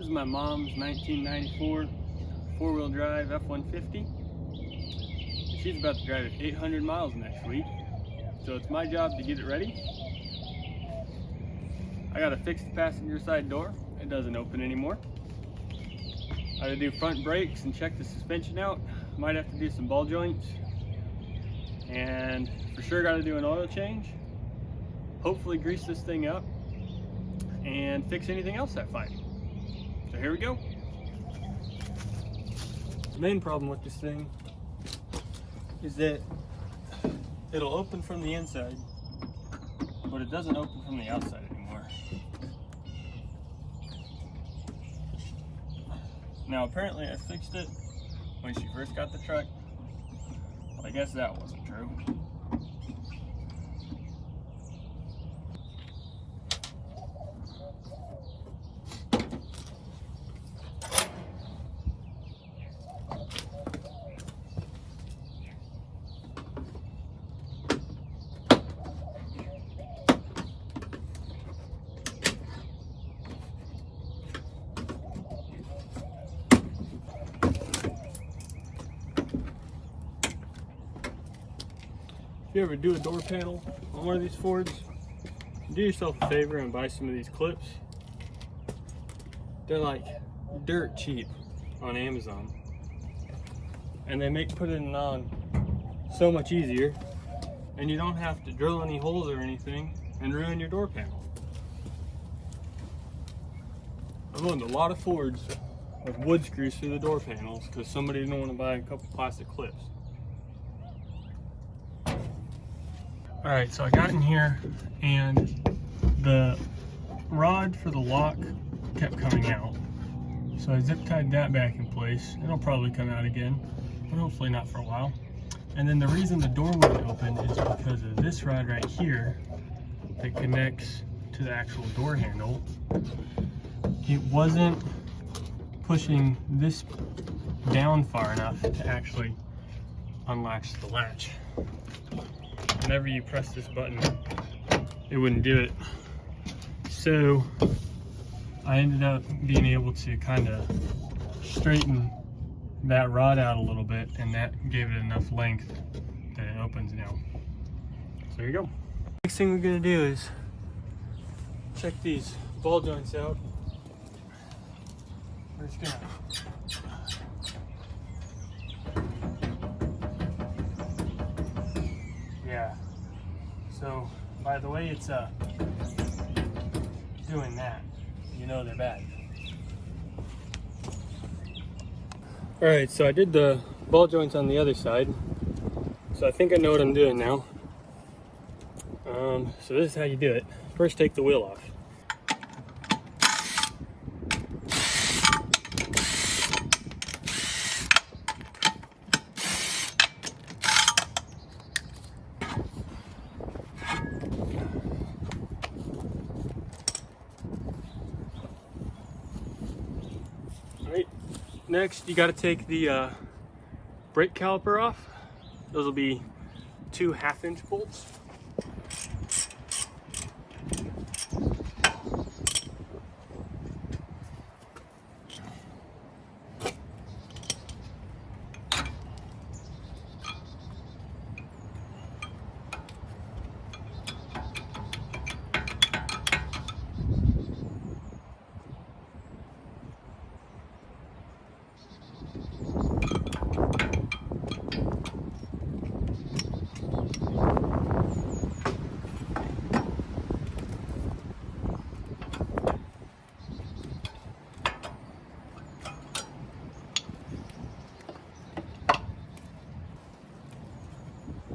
is my mom's 1994 4-wheel drive F-150. She's about to drive it 800 miles next week, so it's my job to get it ready. I gotta fix the passenger side door. It doesn't open anymore. I gotta do front brakes and check the suspension out. Might have to do some ball joints. And for sure gotta do an oil change. Hopefully grease this thing up and fix anything else I find. So here we go. The main problem with this thing is that it'll open from the inside, but it doesn't open from the outside anymore. Now apparently I fixed it when she first got the truck, but I guess that wasn't true. If you ever do a door panel on one of these Fords, do yourself a favor and buy some of these clips. They're like dirt cheap on Amazon, and they make putting it on so much easier, and you don't have to drill any holes or anything and ruin your door panel. I've owned a lot of Fords with wood screws through the door panels because somebody didn't want to buy a couple plastic clips. Alright, so I got in here and the rod for the lock kept coming out. So I zip tied that back in place. It'll probably come out again, but hopefully not for a while. And then the reason the door wouldn't open is because of this rod right here that connects to the actual door handle. It wasn't pushing this down far enough to actually unlatch the latch. Whenever you press this button, it wouldn't do it. So I ended up being able to kind of straighten that rod out a little bit, and that gave it enough length that it opens now. So there you go. Next thing we're gonna do is check these ball joints out. We're just gonna so by the way it's doing that, you know they're bad. Alright, so I did the ball joints on the other side, so I think I know what I'm doing now. So this is how you do it. First, take the wheel off. Next, you got to take the brake caliper off. Those will be 2 1/2-inch bolts.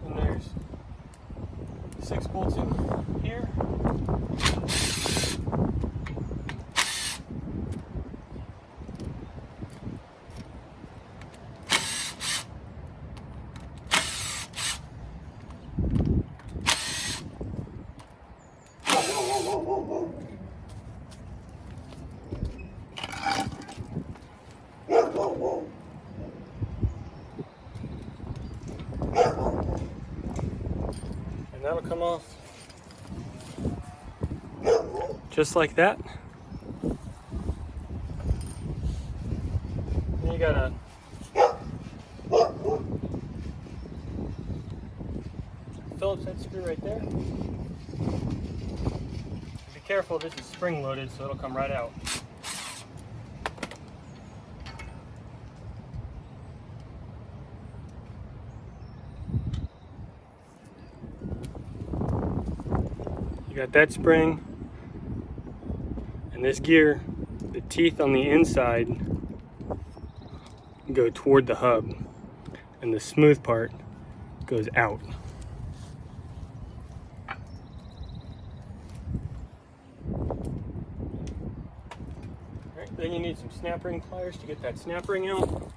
And there's 6 bolts in here. And that'll come off just like that. got a Phillips head screw right there. Be careful, this is spring loaded, so it'll come right out. You got that spring, and this gear, the teeth on the inside go toward the hub, and the smooth part goes out. Alright, then you need some snap ring pliers to get that snap ring out.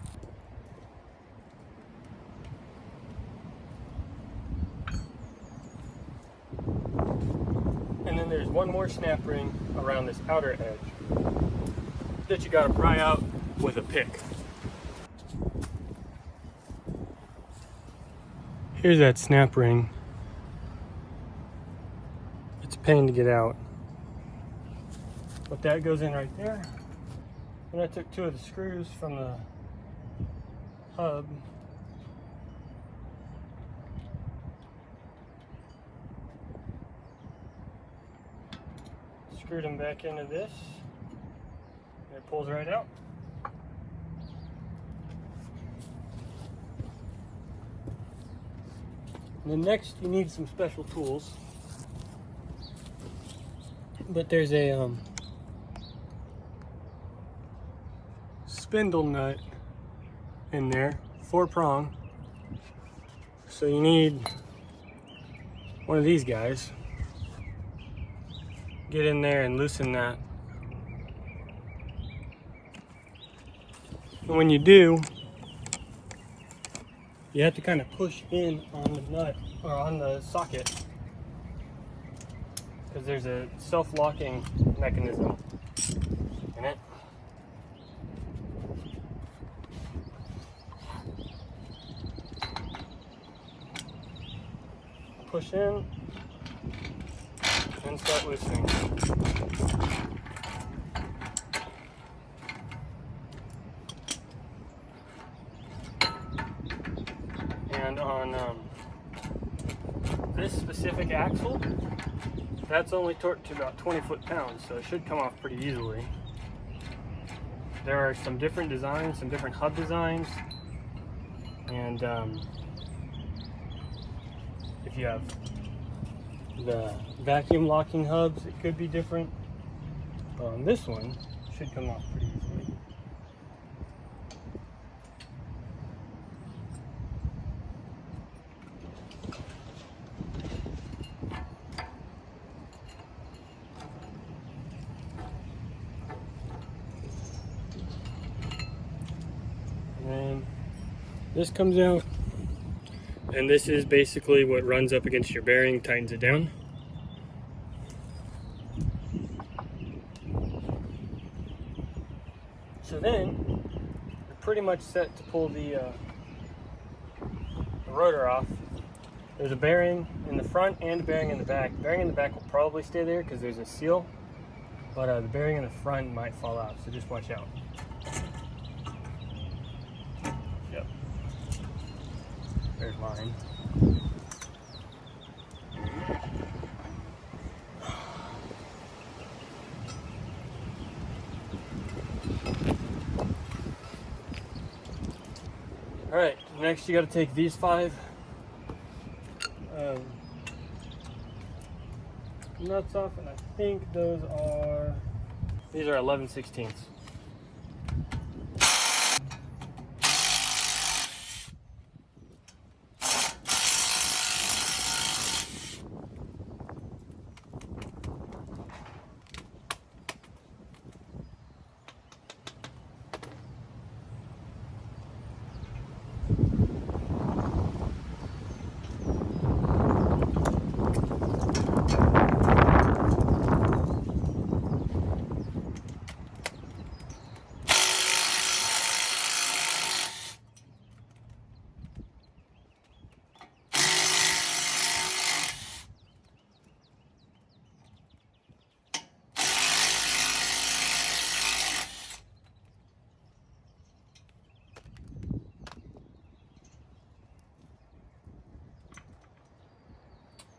And then there's one more snap ring around this outer edge that you gotta pry out with a pick. Here's that snap ring. It's a pain to get out. But that goes in right there. And I took 2 of the screws from the hub. Screwed them back into this. And it pulls right out. And then next you need some special tools. But there's a spindle nut in there, 4-prong. So you need one of these guys. Get in there and loosen that. And when you do, you have to kind of push in on the nut or on the socket because there's a self-locking mechanism in it. Push in and start loosening. And on this specific axle, that's only torqued to about 20 foot-pounds, so it should come off pretty easily. There are some different designs, some different hub designs, and if you have the vacuum locking hubs, it could be different. But on this one, it should come off pretty easily. And then this comes out. And this is basically what runs up against your bearing, tightens it down. So then, you're pretty much set to pull the rotor off. There's a bearing in the front and a bearing in the back. The bearing in the back will probably stay there because there's a seal, but the bearing in the front might fall out, so just watch out. Yep. There's mine. Alright, next you got to take these 5 nuts off, and I think these are 11/16.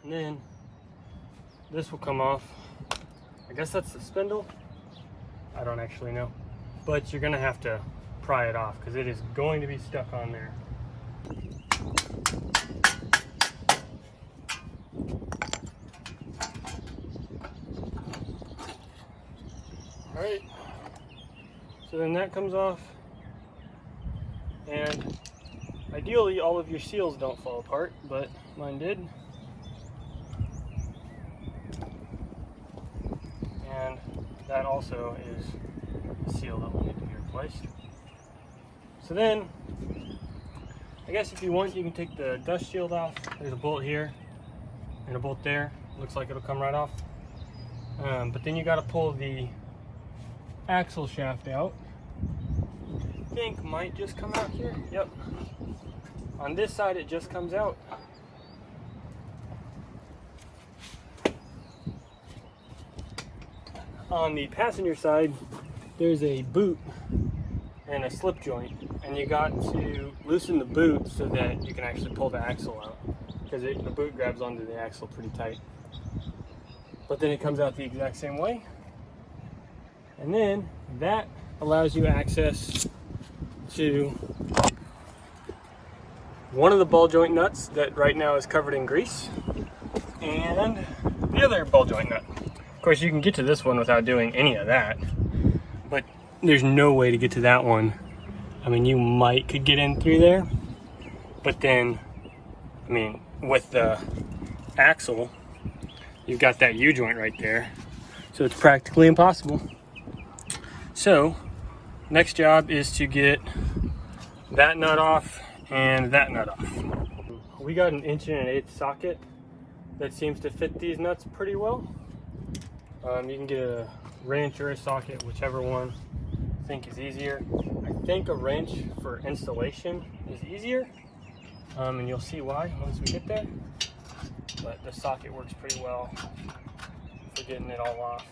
And then this will come off. I guess that's the spindle. I don't actually know. But you're gonna have to pry it off because it is going to be stuck on there. All right, so then that comes off, and ideally all of your seals don't fall apart, but mine did. And that also is a seal that will need to be replaced. So then, I guess if you want, you can take the dust shield off. There's a bolt here and a bolt there. Looks like it'll come right off. But then you got to pull the axle shaft out. I think might just come out here. Yep. On this side it just comes out. On the passenger side there's a boot and a slip joint, and you got to loosen the boot so that you can actually pull the axle out, because the boot grabs onto the axle pretty tight. But then it comes out the exact same way. And then that allows you access to one of the ball joint nuts that right now is covered in grease, and the other ball joint nut. Of course, you can get to this one without doing any of that, but there's no way to get to that one. I mean, you could get in through there, but then, I mean, with the axle, you've got that U-joint right there, so it's practically impossible. So, next job is to get that nut off and that nut off. We got an 1 1/8" socket that seems to fit these nuts pretty well. You can get a wrench or a socket, whichever one you think is easier. I think a wrench for installation is easier, and you'll see why once we get there. But the socket works pretty well for getting it all off.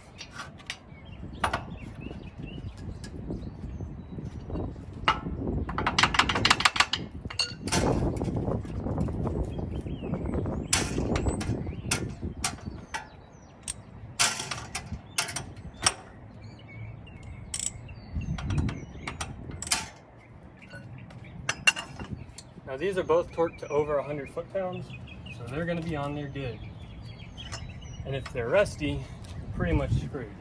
Now these are both torqued to over 100 foot-pounds, so they're going to be on there good. And if they're rusty, you're pretty much screwed.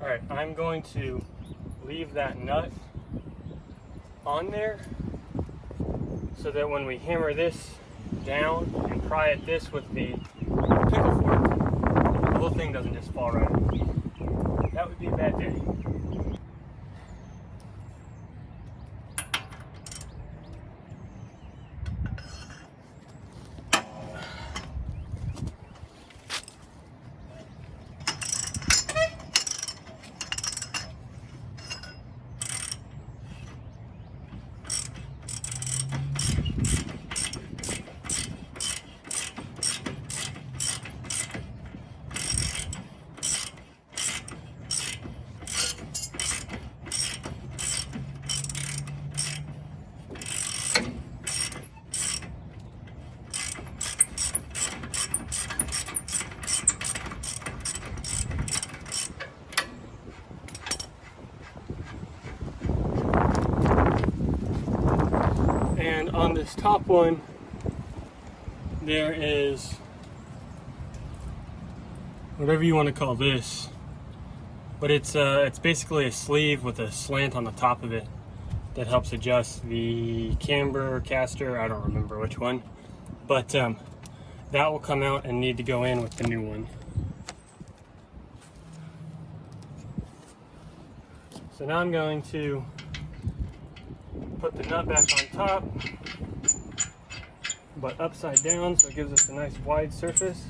Alright, I'm going to leave that nut on there so that when we hammer this down and pry at this with the pickle fork, the whole thing doesn't just fall right off. That would be a bad day. And on this top one, there is whatever you want to call this, but it's basically a sleeve with a slant on the top of it that helps adjust the camber or caster. I don't remember which one, but that will come out and need to go in with the new one. So now I'm going to put the nut back on top, but upside down, so it gives us a nice wide surface.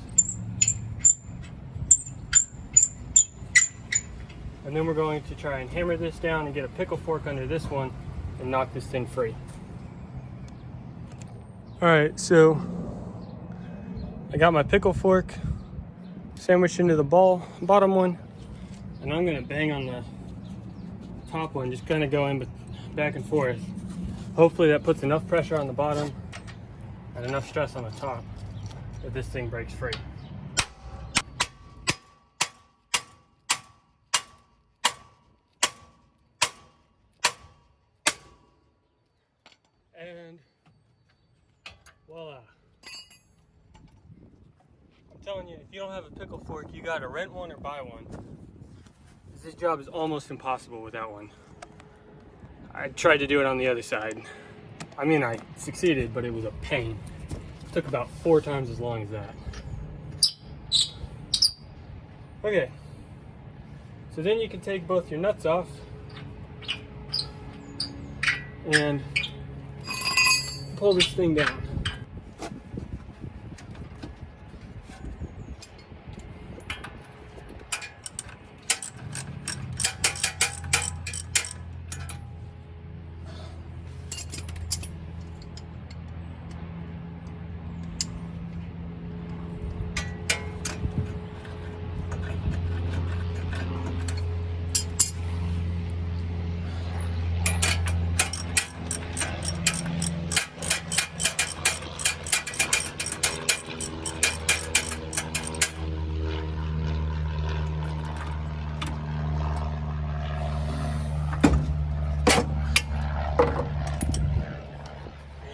And then we're going to try and hammer this down and get a pickle fork under this one and knock this thing free. All right, so I got my pickle fork sandwiched into the bottom one, and I'm gonna bang on the top one, just kind of going back and forth. Hopefully that puts enough pressure on the bottom and enough stress on the top that this thing breaks free. And voila. I'm telling you, if you don't have a pickle fork, you gotta rent one or buy one. This job is almost impossible without one. I tried to do it on the other side. I mean, I succeeded, but it was a pain. It took about 4 times as long as that. Okay, so then you can take both your nuts off and pull this thing down.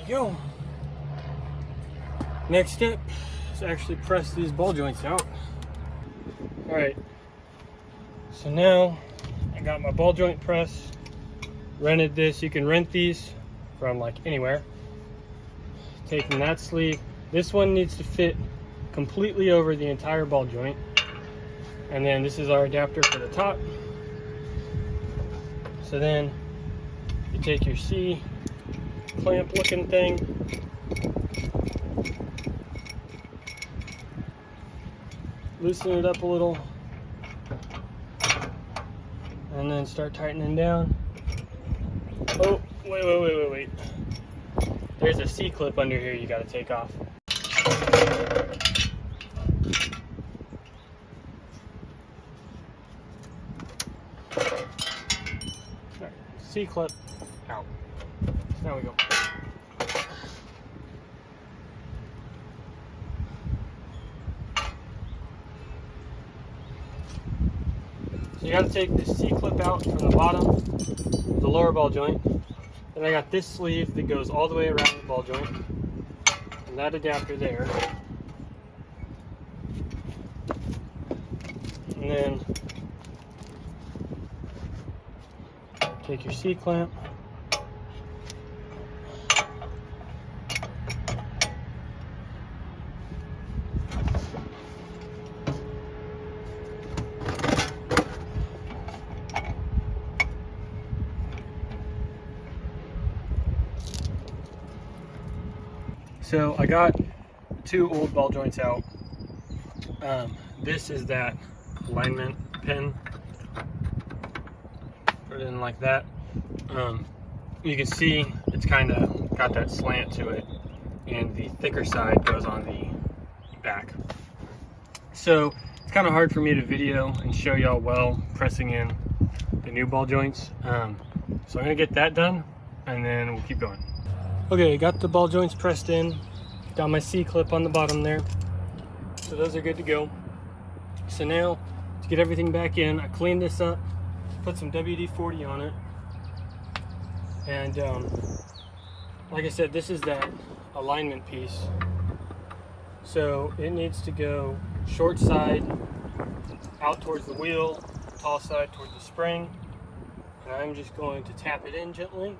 Go. Next step is actually press these ball joints out. All right, so now I got my ball joint press, rented this. You can rent these from like anywhere. Taking that sleeve, this one needs to fit completely over the entire ball joint, and then this is our adapter for the top. So then you take your C clamp looking thing, loosen it up a little, and then start tightening down. Oh, wait. There's a C clip under here you got to take off. All right, C clip out. There we go. So you got to take the C-clip out from the bottom, the lower ball joint. Then I got this sleeve that goes all the way around the ball joint, and that adapter there. And then take your C-clamp. So I got 2 old ball joints out. This is that alignment pin. Put it in like that. You can see it's kind of got that slant to it, and the thicker side goes on the back. So it's kind of hard for me to video and show y'all well pressing in the new ball joints. So I'm gonna get that done, and then we'll keep going. Okay, got the ball joints pressed in, got my C-clip on the bottom there, so those are good to go. So now, to get everything back in, I cleaned this up, put some WD-40 on it, and like I said, this is that alignment piece. So it needs to go short side out towards the wheel, tall side towards the spring, and I'm just going to tap it in gently.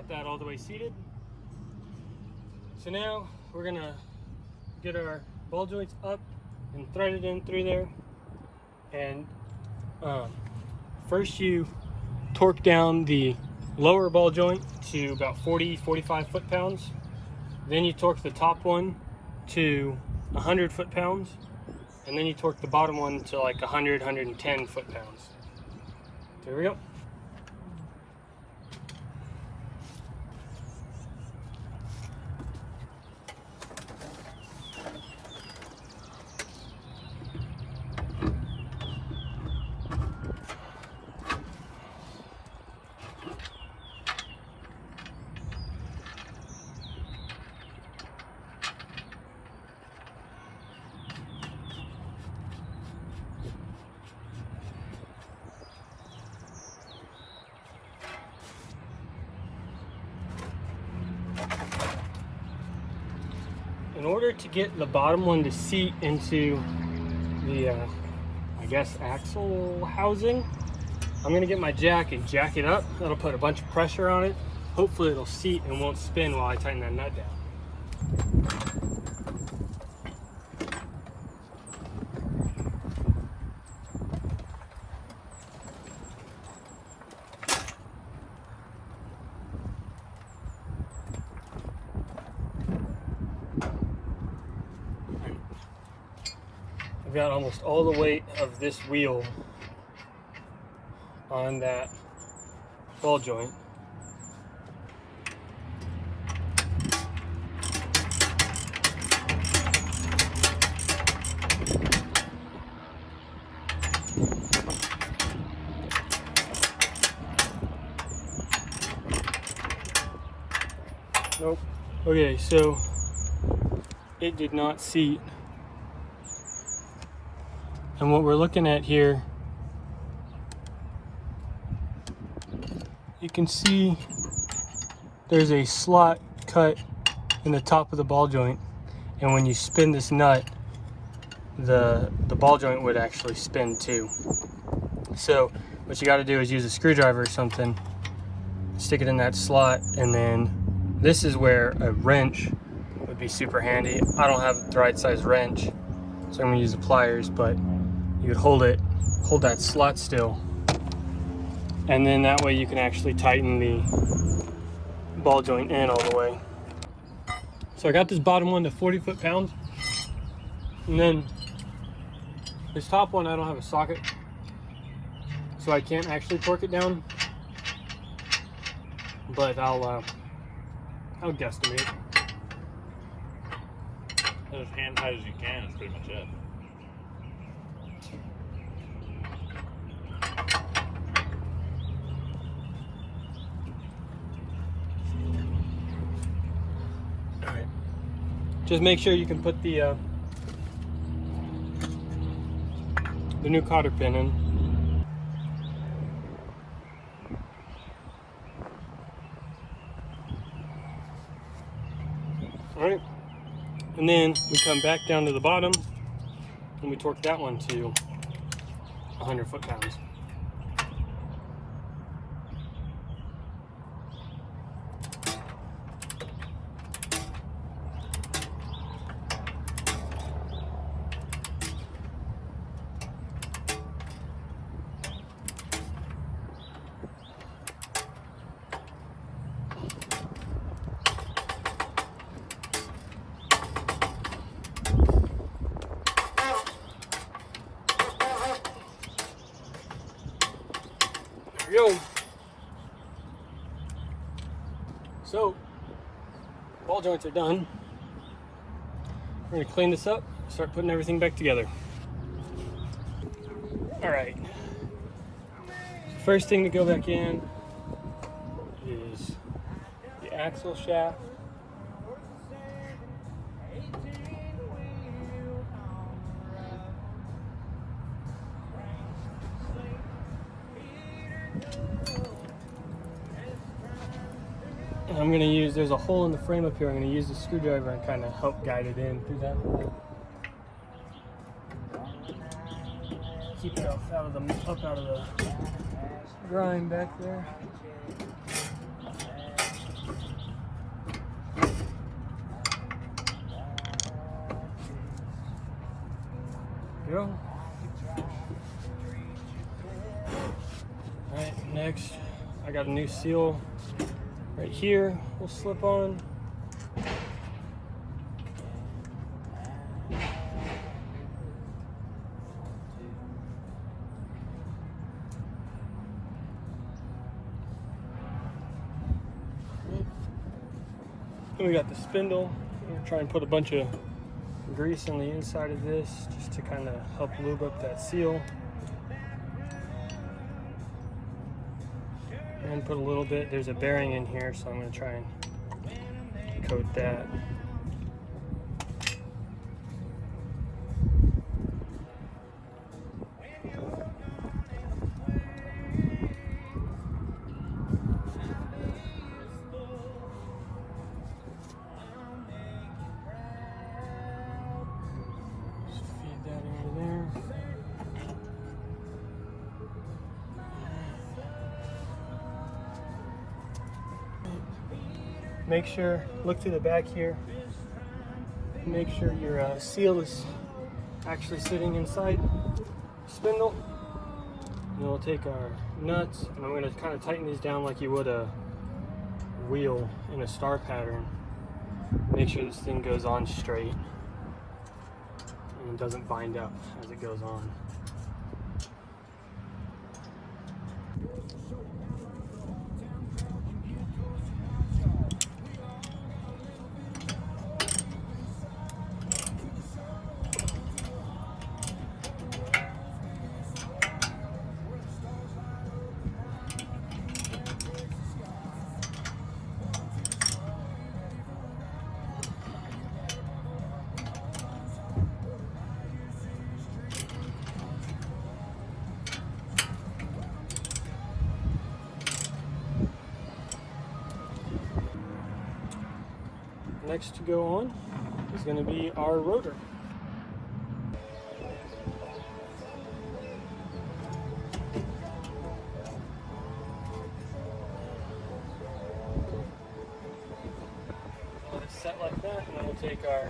That all the way seated. So now we're gonna get our ball joints up and thread it in through there. And first you torque down the lower ball joint to about 40-45 foot-pounds, Then you torque the top one to 100 foot-pounds, and then you torque the bottom one to like 100, 110 foot-pounds. So here we go. In order to get the bottom one to seat into the, I guess, axle housing, I'm gonna get my jack and jack it up. That'll put a bunch of pressure on it. Hopefully it'll seat and won't spin while I tighten that nut down. I've got almost all the weight of this wheel on that ball joint. Nope. Okay, so it did not seat. And what we're looking at here, you can see there's a slot cut in the top of the ball joint, and when you spin this nut, the ball joint would actually spin too. So what you got to do is use a screwdriver or something, stick it in that slot, and then this is where a wrench would be super handy. I don't have the right size wrench, so I'm gonna use the pliers, but you would hold that slot still, and then that way you can actually tighten the ball joint in all the way. So I got this bottom one to 40 foot-pounds, and then this top one I don't have a socket, so I can't actually torque it down, but I'll guesstimate. As hand tight as you can is pretty much it. Alright. Just make sure you can put the new cotter pin in. Alright. And then we come back down to the bottom and we torque that one to 100 foot-pounds. Go. So, ball joints are done. We're gonna clean this up, start putting everything back together. All right. First thing to go back in is the axle shaft. And I'm gonna use, there's a hole in the frame up here, I'm gonna use the screwdriver and kind of help guide it in through that hole. Keep it up out of the grind back there. Go. Alright, next I got a new seal right here. We'll slip on. Then we got the spindle. We're gonna try and put a bunch of grease on the inside of this just to kind of help lube up that seal. And put a little bit, there's a bearing in here, so I'm gonna try and coat that. Make sure, look through the back here, make sure your seal is actually sitting inside the spindle. And we'll take our nuts, and I'm going to kind of tighten these down like you would a wheel in a star pattern. Make sure this thing goes on straight and doesn't bind up as it goes on. Next to go on is going to be our rotor. Let it set like that, and then we'll take our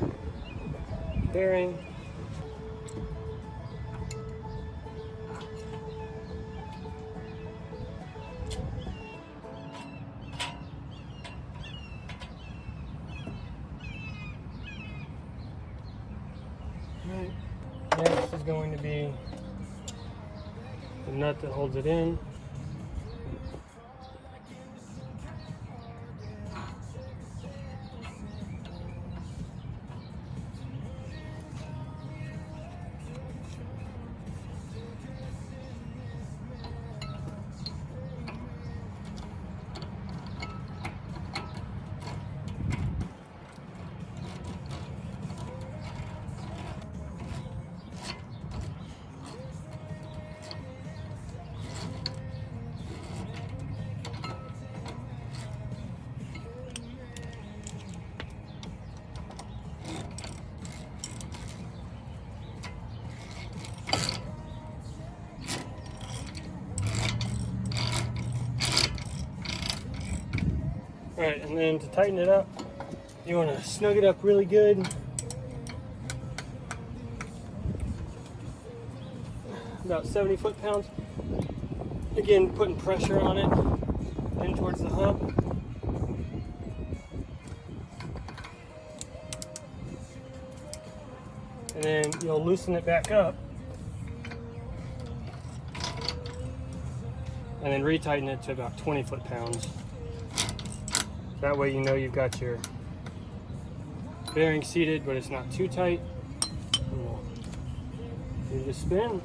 bearing. Next is going to be the nut that holds it in. Alright, and then to tighten it up, you want to snug it up really good. About 70 foot-pounds. Again, putting pressure on it in towards the hub. And then you'll loosen it back up. And then retighten it to about 20 foot-pounds. That way you know you've got your bearing seated, but it's not too tight. You just spin.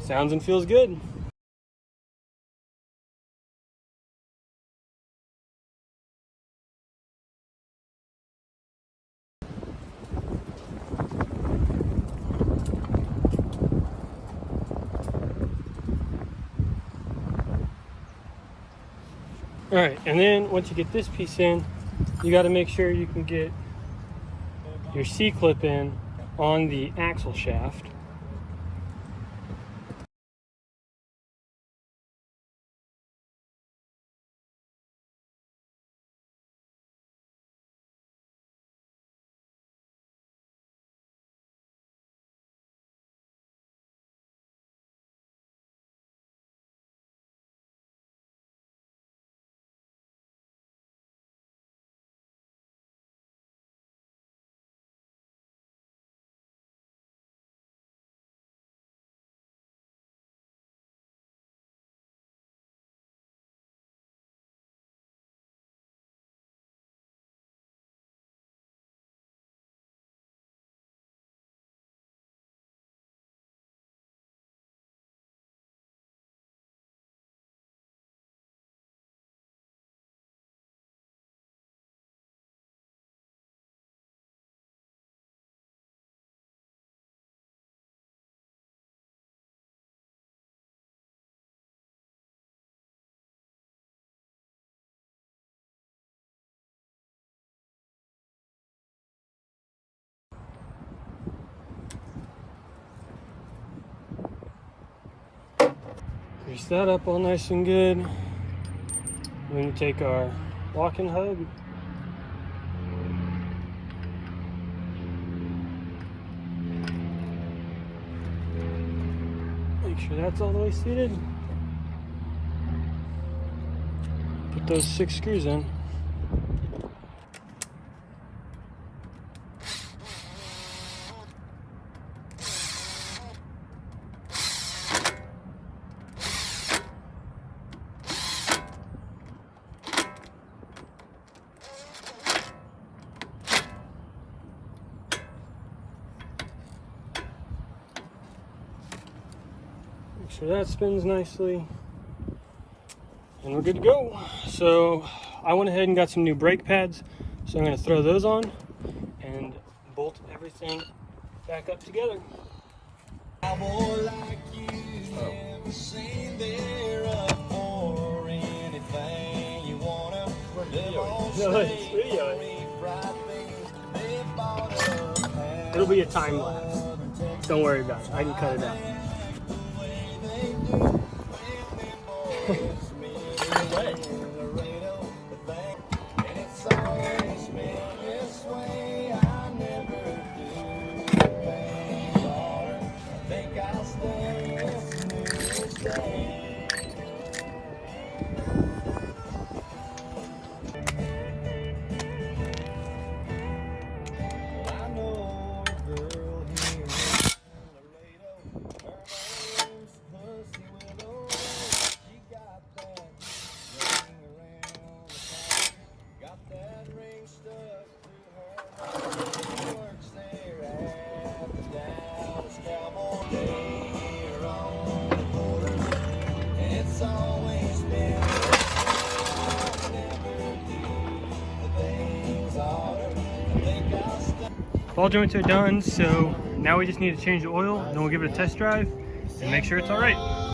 Sounds and feels good. All right, and then once you get this piece in, you got to make sure you can get your C-clip in on the axle shaft. Grease that up all nice and good. We're going to take our locking hub. Make sure that's all the way seated. Put those 6 screws in. Make sure that spins nicely. And we're good to go. So I went ahead and got some new brake pads. So I'm going to throw those on and bolt everything back up together. Cowboy like you, never seen there up for anything you wanna. It'll be a time lapse. Don't worry about it. I can cut it out. Ball joints are done, so now we just need to change the oil, then we'll give it a test drive and make sure it's all right.